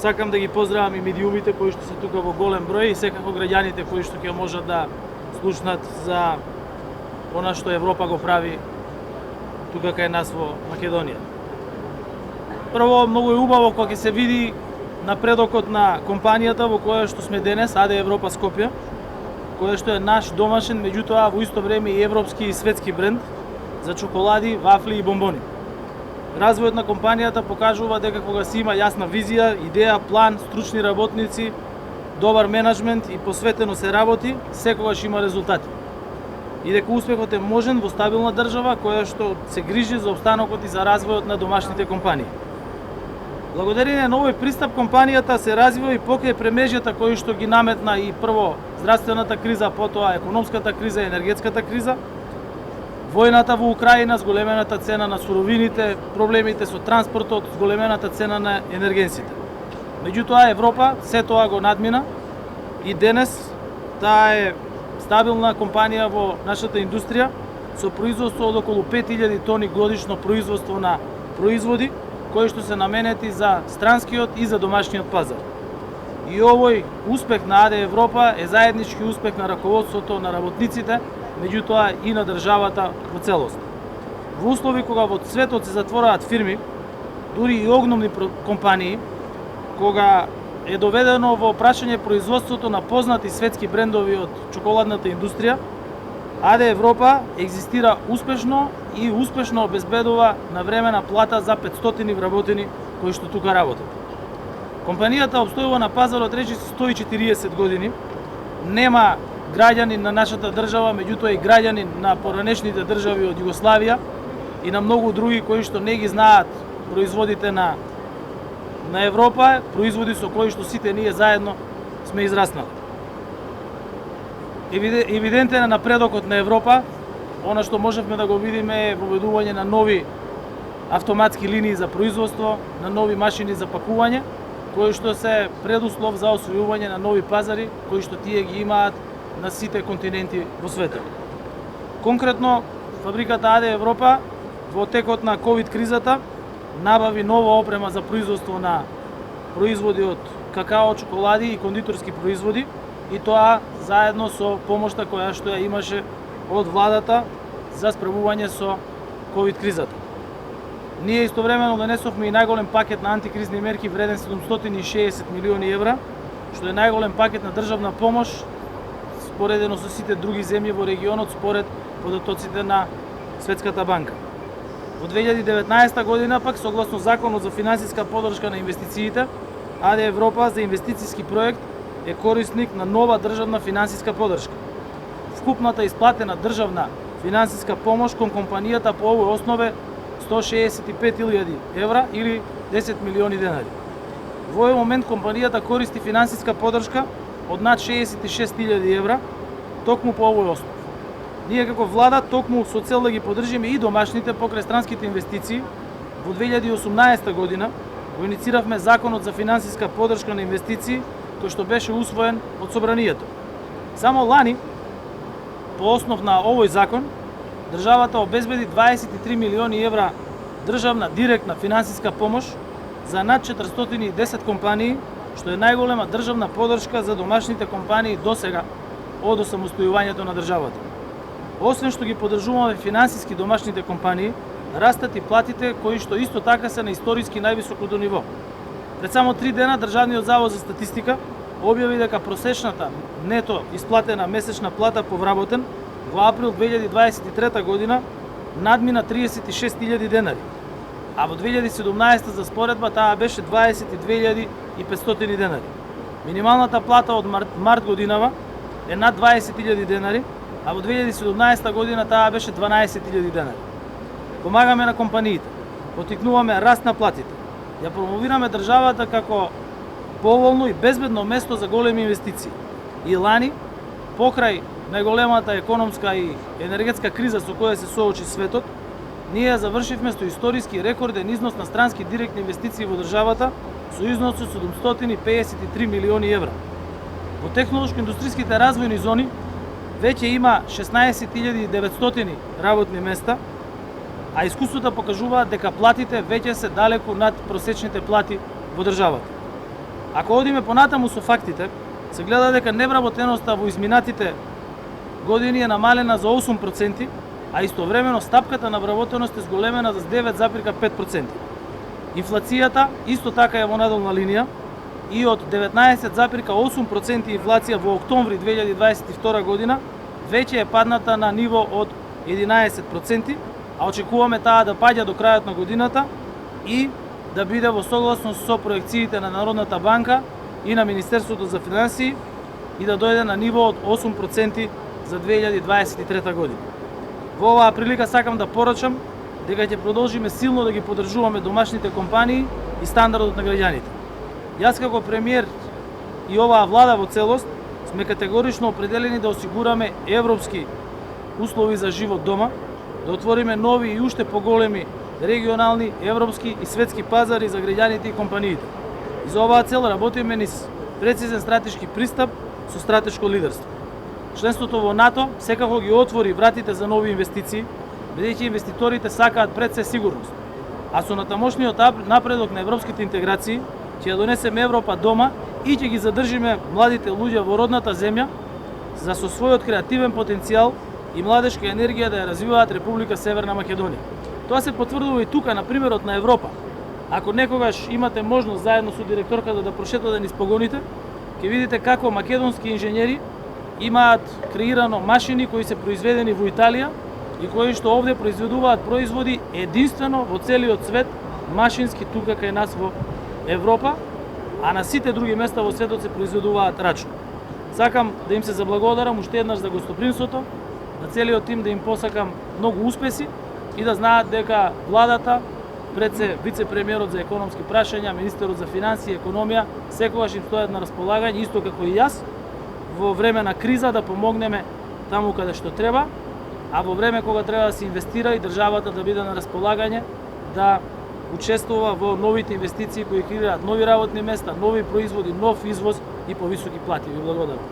Сакам да ги поздравам и медиумите кои што се тука во голем број и секако граѓаните кои што ќе можат да слушнат за она што Европа го прави тука кај нас во Македонија. Прво, многу е убаво кога ќе се види напредокот на компанијата во која што сме денес, АД Европа Скопје, која што е наш домашен, меѓутоа во исто време и европски и светски бренд за чоколади, вафли и бомбони. Развојот на компанијата покажува дека кога се има јасна визија, идеја, план, стручни работници, добар менеджмент и посветено се работи, секогаш има резултати. И дека успехот е можен во стабилна држава која што се грижи за обстанокот и за развојот на домашните компании. Благодарение на овој пристап компанијата се развива и покрај премежјата кои што ги наметна и прво здравствената криза, потоа економската криза и енергетската криза, војната во Украина, зголемената цена на суровините, проблемите со транспортот, зголемената цена на енергенсите. Меѓутоа Европа се тоа го надмина и денес таа е стабилна компанија во нашата индустрија со производство од околу 5000 тони годишно производство на производи кои што се наменети за странскиот и за домашниот пазар. И овој успех на АД Европа е заеднички успех на раководството, на работниците, меѓутоа и на државата во целост. Во услови кога во светот се затвораат фирми, дури и огромни компании, кога е доведено во прашање производството на познати светски брендови од чоколадната индустрија, АД Европа екзистира успешно и успешно обезбедува навремена плата за 500 вработени кои што тука работат. Компанијата обстојува на пазарот речиси 140 години, нема граѓанин на нашата држава, меѓутоа и граѓанин на поранешните држави од Југославија и на многу други кои што не ги знаат производите на Европа, производи со кои што сите ние заедно сме израснали. Евидентен е напредокот на Европа, она што можевме да го видиме е воведување на нови автоматски линии за производство, на нови машини за пакување, кои што се предуслов за освојување на нови пазари, кои што тие ги имаат на сите континенти во светот. Конкретно, фабриката АД Европа во текот на ковид кризата набави нова опрема за производство на производи од какао, чоколади и кондиторски производи, и тоа заедно со помошта која што ја имаше од владата за справување со ковид кризата. Ние истовремено донесовме и најголем пакет на антикризни мерки вреден 760 милиони евра, што е најголем пакет на државна помош споредено со сите други земји во регионот според податоците на Светската банка. Во 2019 година пак согласно Законот за финансиска поддршка на инвестициите, АД Европа за инвестициски проект е корисник на нова државна финансиска поддршка. Вкупната исплатена државна финансиска помош кон компанијата по овој основе 165.000 евра или 10 милиони денари. Во овој момент компанијата користи финансиска поддршка од над 66.000 евра токму по овој основ. Ние како влада токму со цел да ги поддржиме и домашните покрај странските инвестиции, во 2018 година го иницииравме Законот за финансиска поддршка на инвестиции, кој што беше усвоен од Собранието. Само лани, по основ на овој закон, државата обезбеди 23 милиони евра државна директна финансиска помош за над 410 компании, што е најголема државна поддршка за домашните компании досега од осамостојувањето на државата. Освен што ги поддржуваме финансиски домашните компании, растат и платите кои што исто така се на историски највисокото ниво. Пред само 3 дена Државниот завод за статистика објави дека просечната нето исплатена месечна плата по вработен во април 2023 година надмина 36.000 денари, а во 2017 за споредба таа беше 22.500 денари. Минималната плата од март годинава е над 20.000 денари, а во 2017 година таа беше 12.000 денари. Помагаме на компаниите, поттикнуваме раст на платите, ја промовираме државата како поволно и безбедно место за големи инвестиции. И лани, покрај најголемата економска и енергетска криза со која се соочи светот, ние ја завршивме со историски рекорден износ на странски директни инвестиции во државата со износ од 753 милиони евра. Во технолошко-индустријските развојни зони веќе има 16.900 работни места, а искуството покажуваат дека платите веќе се далеку над просечните плати во државата. Ако одиме понатаму со фактите, се гледа дека невработеноста во изминатите години е намалена за 8%, а истовремено стапката на вработеност е зголемена за 9,5%. Инфлацијата исто така е во надолна линија и од 19,8% инфлација во октомври 2022 година веќе е падната на ниво од 11%, а очекуваме таа да паѓа до крајот на годината и да биде во согласност со проекциите на Народната банка и на Министерството за финансии и да дојде на ниво од 8% за 2023 година. Во оваа прилика сакам да порачам дека ќе продолжиме силно да ги поддржуваме домашните компании и стандардот на граѓаните. Јас како премиер и оваа влада во целост сме категорично определени да осигураме европски услови за живот дома, да отвориме нови и уште поголеми регионални, европски и светски пазари за граѓаните и компаниите. И за оваа цел работиме низ прецизен стратешки пристап со стратешко лидерство. Членството во НАТО секако ги отвори вратите за нови инвестиции, бидејќи инвеститорите сакаат пред се сигурност. А со натамошниот напредок на европските интеграции ќе ја донесеме Европа дома и ќе ги задржиме младите луѓе во родната земја за со својот креативен потенцијал и младешка енергија да ја развиваат Република Северна Македонија. Тоа се потврдува и тука на примерот на Европа. Ако некогаш имате можност заедно со директорката да прошетате низ погоните, ќе видите како македонски инженери имаат креирано машини кои се произведени во Италија и кои што овде произведуваат производи единствено во целиот свет машински тука кај нас во Европа, а на сите други места во светот се произведуваат рачно. Сакам да им се заблагодарам уште еднаш за гостопримството, на целиот тим да им посакам многу успеси и да знаат дека владата, пред се вице-премиерот за економски прашања, министерот за финансии и економија, секогаш им стојат на располагање, исто како и јас, во време на криза да помогнеме таму каде што треба, а во време кога треба да се инвестира и државата да биде на располагање, да учествува во новите инвестиции кои креираат нови работни места, нови производи, нов извоз и повисоки плати. Ви благодарам.